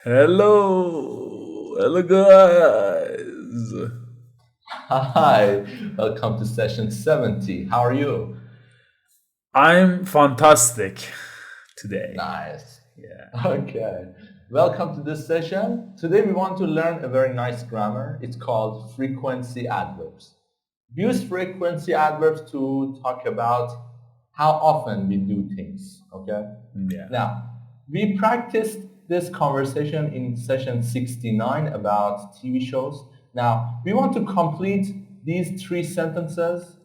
Hello, guys. Hi, welcome to session 70. How are you? I'm fantastic today. Nice. Yeah. Okay. Welcome to this session. Today we want to learn a very nice grammar. It's called frequency adverbs. We use frequency adverbs to talk about how often we do things. Okay? Yeah. Now, we practiced this conversation in session 69 about TV shows. Now, we want to complete these three sentences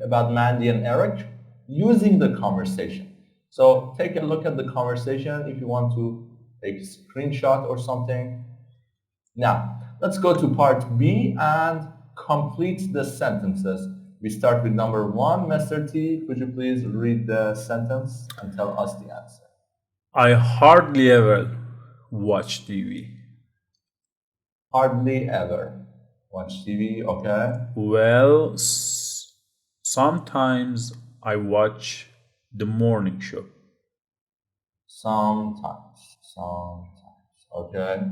about Mandy and Eric using the conversation. So take a look at the conversation if you want to take a screenshot or something. Now, let's go to part B and complete the sentences. We start with number one. Mr. T, could you please read the sentence and tell us the answer? I hardly ever watch TV. Hardly ever watch TV, okay? Well, sometimes I watch the morning show. Sometimes, okay? Yeah.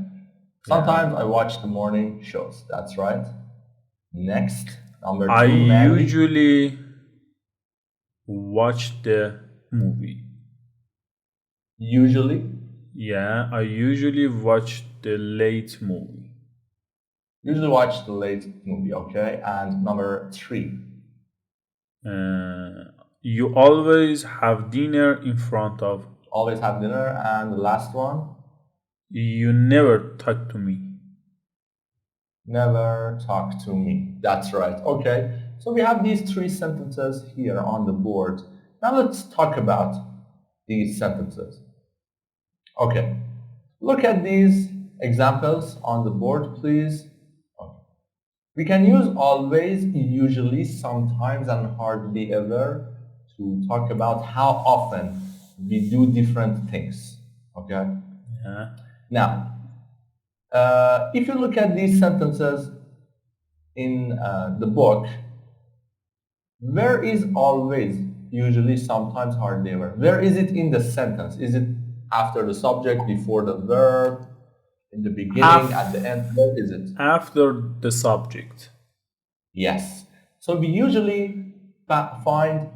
Sometimes I watch the morning shows, that's right. Next, number I two, Mandy. usually watch the movie. Usually, Yeah, I usually watch the late movie. usually watch the late movie, okay? And number three, You always have dinner in front of. always have dinner. And the last one, You never talk to me. never talk to me. That's right. Okay. So we have these three sentences here on the board. Now let's talk about these sentences. Okay. Look at these examples on the board, please. Okay. We can use always, usually, sometimes, and hardly ever to talk about how often we do different things. Okay. Yeah. Now, if you look at these sentences in the book, where is always, usually, sometimes, hardly ever? Where is it in the sentence? Is it after the subject, before the verb, in the beginning, at the end? Where is it? After the subject. Yes. So we usually find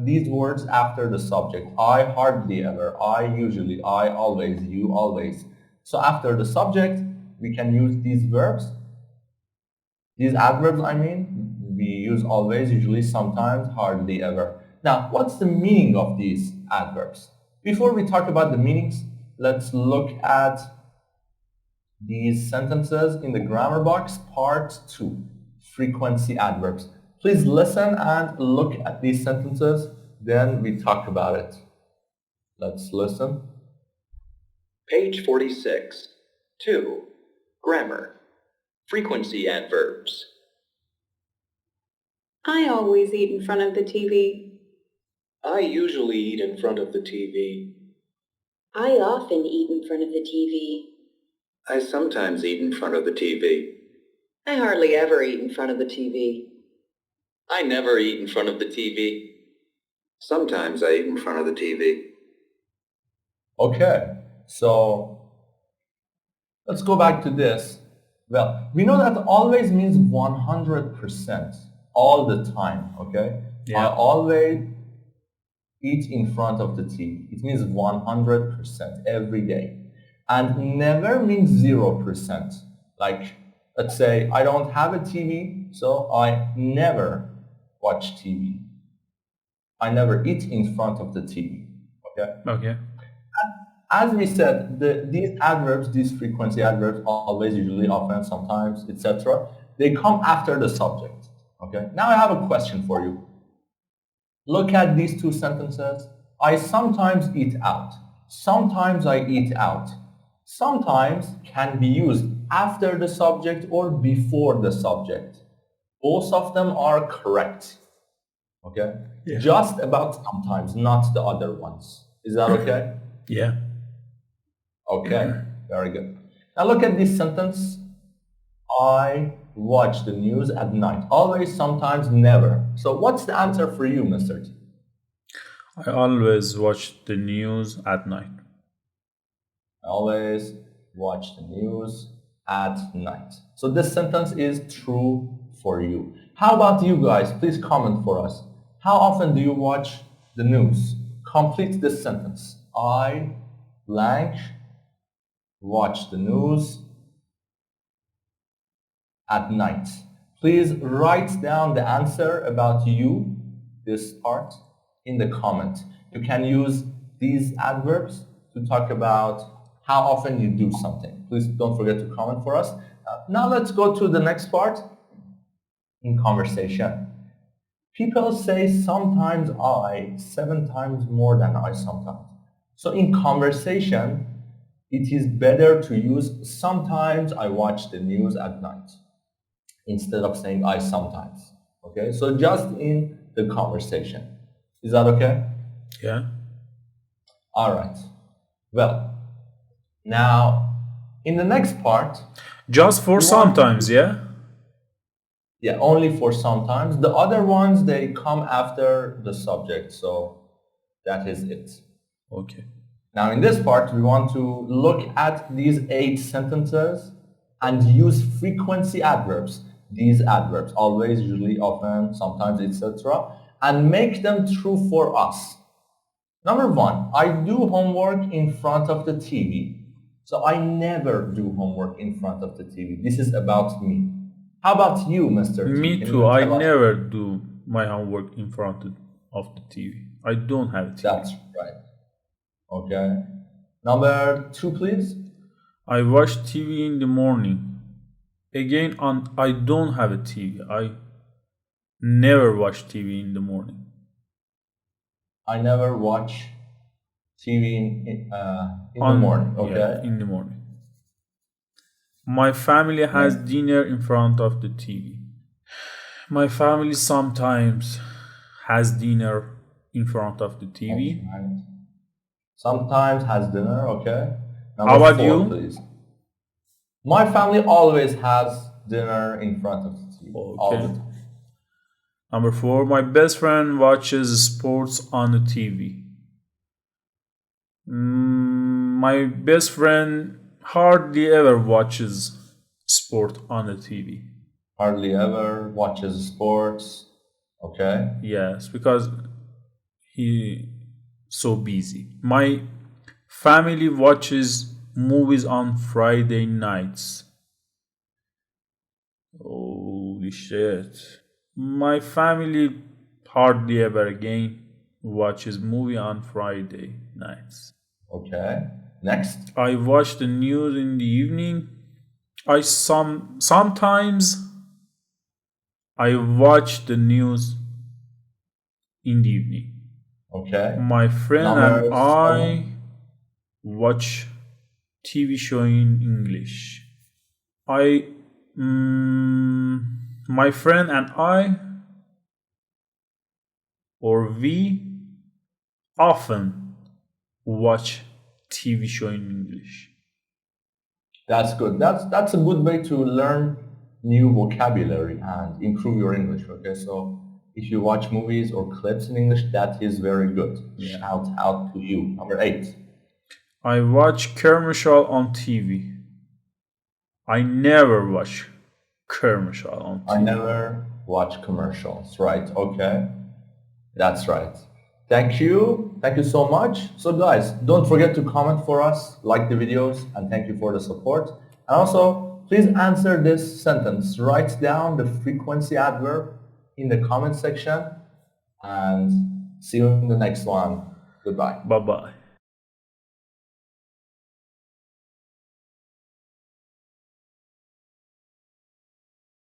these words after the subject. I hardly ever, I usually, I always, you always. So after the subject, we can use these verbs. These adverbs, I mean, we use always, usually, sometimes, hardly ever. Now, what's the meaning of these adverbs? Before we talk about the meanings, let's look at these sentences in the grammar box, part 2, frequency adverbs. Please listen and look at these sentences, then we talk about it. Let's listen. Page 46. 2. Grammar. Frequency adverbs. I always eat in front of the TV. I usually eat in front of the TV. I often eat in front of the TV. I sometimes eat in front of the TV. I hardly ever eat in front of the TV. I never eat in front of the TV. Sometimes I eat in front of the TV. Okay, so let's go back to this. Well, we know that always means 100%, all the time, okay? I Yeah. always eat in front of the TV. It means 100% every day. And never means 0%. Like, let's say I don't have a TV, so I never watch TV. I never eat in front of the TV. Okay? Okay. As we said, these adverbs, these frequency adverbs, always, usually, often, sometimes, etc., they come after the subject. Okay? Now I have a question for you. Look at these two sentences. I sometimes eat out. Sometimes I eat out. Sometimes can be used after the subject or before the subject. Both of them are correct. Okay? Yeah. Just about sometimes, not the other ones. Is that okay? Yeah. Okay, very good. Now look at this sentence. I watch the news at night. Always, sometimes, never. So what's the answer for you, Mr. T? I always watch the news at night. Always, watch the news at night. So this sentence is true for you. How about you guys? Please comment for us. How often do you watch the news? Complete this sentence. I blank watch the news at night. Please write down the answer about you, this part, in the comment. You can use these adverbs to talk about how often you do something. Please don't forget to comment for us. Now let's go to the next part, in conversation. People say sometimes I 7 times more than I sometimes. So in conversation, it is better to use sometimes I watch the news at night instead of saying I sometimes. Okay, so just in the conversation. Is that okay? Yeah. All right. Well, now in the next part, Just for you want- sometimes, yeah? yeah, only for sometimes. The other ones, they come after the subject, so that is it. Okay. Now in this part, we want to look at these 8 sentences and use frequency adverbs. These adverbs, always, usually, often, sometimes, etc. and make them true for us. Number 1, I do homework in front of the TV. So I never do homework in front of the TV. This is about me. How about you, Mr. T? Me Can too. you I tell us? never do my homework in front of the TV. I don't have a TV. That's right. Okay. Number 2, please. I watch TV in the morning. Again, I don't have a TV. I never watch TV in the morning. I never watch TV in the On- morning. Okay. Yeah, in the morning. My family has dinner in front of the TV. My family sometimes has dinner in front of the TV. Right. Sometimes has dinner. Okay. How Number about 4, you? please. My family always has dinner in front of the TV. All the Okay. time. Number 4, my best friend watches sports on the TV. My best friend hardly ever watches sport on the TV. Hardly ever watches sports. Okay. Yes, because he so busy. My family watches movies on Friday nights. Holy shit. My family hardly ever again watches movie on Friday nights. Okay. Next. I watch the news in the evening. Sometimes I watch the news in the evening. Okay. My friend Number and I 7. watch TV show in English. My friend and I, or we, often watch TV show in English. That's good. That's a good way to learn new vocabulary and improve your English. Okay, so if you watch movies or clips in English, that is very good. Yeah. Shout out to you. Number 8. I watch commercial on TV. I never watch commercial on TV. I never watch commercials. Right. Okay. That's right. Thank you. Thank you so much. So guys, don't forget to comment for us, like the videos, and thank you for the support. And also, please answer this sentence. Write down the frequency adverb in the comment section, and see you in the next one. Goodbye. Bye bye.